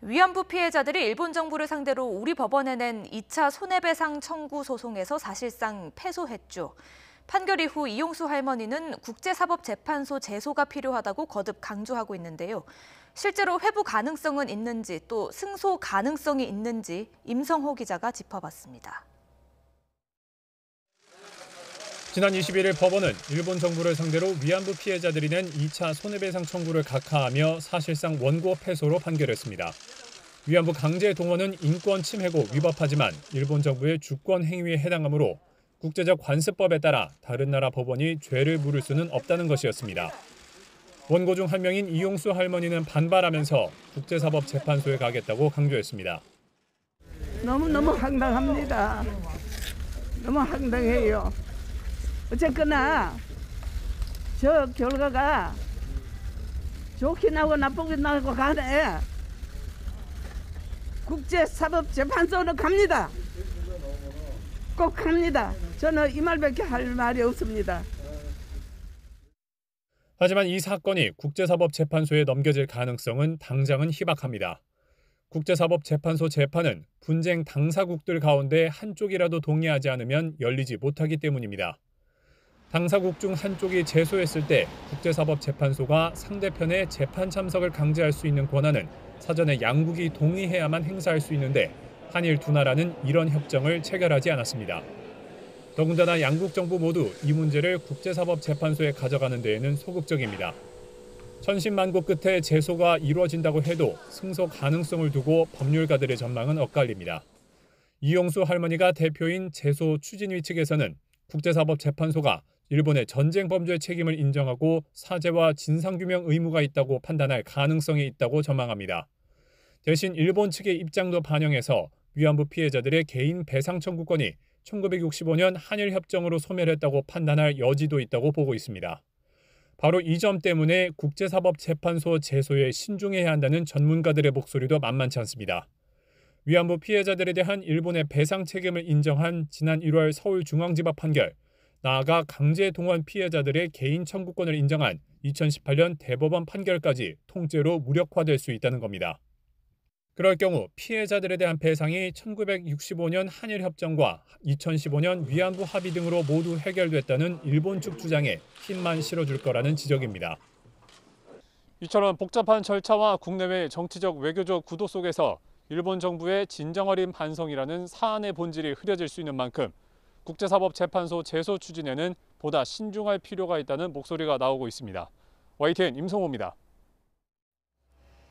위안부 피해자들이 일본 정부를 상대로 우리 법원에 낸 2차 손해배상 청구 소송에서 사실상 패소했죠. 판결 이후 이용수 할머니는 국제사법재판소 제소가 필요하다고 거듭 강조하고 있는데요. 실제로 회부 가능성은 있는지 또 승소 가능성이 있는지 임성호 기자가 짚어봤습니다. 지난 21일 법원은 일본 정부를 상대로 위안부 피해자들이 낸 2차 손해배상 청구를 각하하며 사실상 원고 패소로 판결했습니다. 위안부 강제 동원은 인권 침해고 위법하지만 일본 정부의 주권 행위에 해당하므로 국제적 관습법에 따라 다른 나라 법원이 죄를 물을 수는 없다는 것이었습니다. 원고 중 한 명인 이용수 할머니는 반발하면서 국제사법재판소에 가겠다고 강조했습니다. 너무 황당합니다. 너무 황당해요. 어쨌거나 저 결과가 좋긴 하고 나쁘긴 하고 간에 국제사법재판소는 갑니다. 꼭 갑니다. 저는 이 말밖에 할 말이 없습니다. 하지만 이 사건이 국제사법재판소에 넘겨질 가능성은 당장은 희박합니다. 국제사법재판소 재판은 분쟁 당사국들 가운데 한쪽이라도 동의하지 않으면 열리지 못하기 때문입니다. 당사국 중 한쪽이 제소했을 때 국제사법재판소가 상대편의 재판 참석을 강제할 수 있는 권한은 사전에 양국이 동의해야만 행사할 수 있는데 한일 두 나라는 이런 협정을 체결하지 않았습니다. 더군다나 양국 정부 모두 이 문제를 국제사법재판소에 가져가는 데에는 소극적입니다. 천신만고 끝에 제소가 이루어진다고 해도 승소 가능성을 두고 법률가들의 전망은 엇갈립니다. 이용수 할머니가 대표인 제소 추진위 측에서는 국제사법재판소가 일본의 전쟁 범죄 책임을 인정하고 사죄와 진상규명 의무가 있다고 판단할 가능성이 있다고 전망합니다. 대신 일본 측의 입장도 반영해서 위안부 피해자들의 개인 배상 청구권이 1965년 한일협정으로 소멸했다고 판단할 여지도 있다고 보고 있습니다. 바로 이 점 때문에 국제사법재판소 제소에 신중해야 한다는 전문가들의 목소리도 만만치 않습니다. 위안부 피해자들에 대한 일본의 배상 책임을 인정한 지난 1월 서울중앙지법 판결, 나아가 강제 동원 피해자들의 개인 청구권을 인정한 2018년 대법원 판결까지 통째로 무력화될 수 있다는 겁니다. 그럴 경우 피해자들에 대한 배상이 1965년 한일협정과 2015년 위안부 합의 등으로 모두 해결됐다는 일본 측 주장에 힘만 실어줄 거라는 지적입니다. 이처럼 복잡한 절차와 국내외 정치적 외교적 구도 속에서 일본 정부의 진정어린 반성이라는 사안의 본질이 흐려질 수 있는 만큼 국제사법재판소 제소 추진에는 보다 신중할 필요가 있다는 목소리가 나오고 있습니다. YTN 임성호입니다.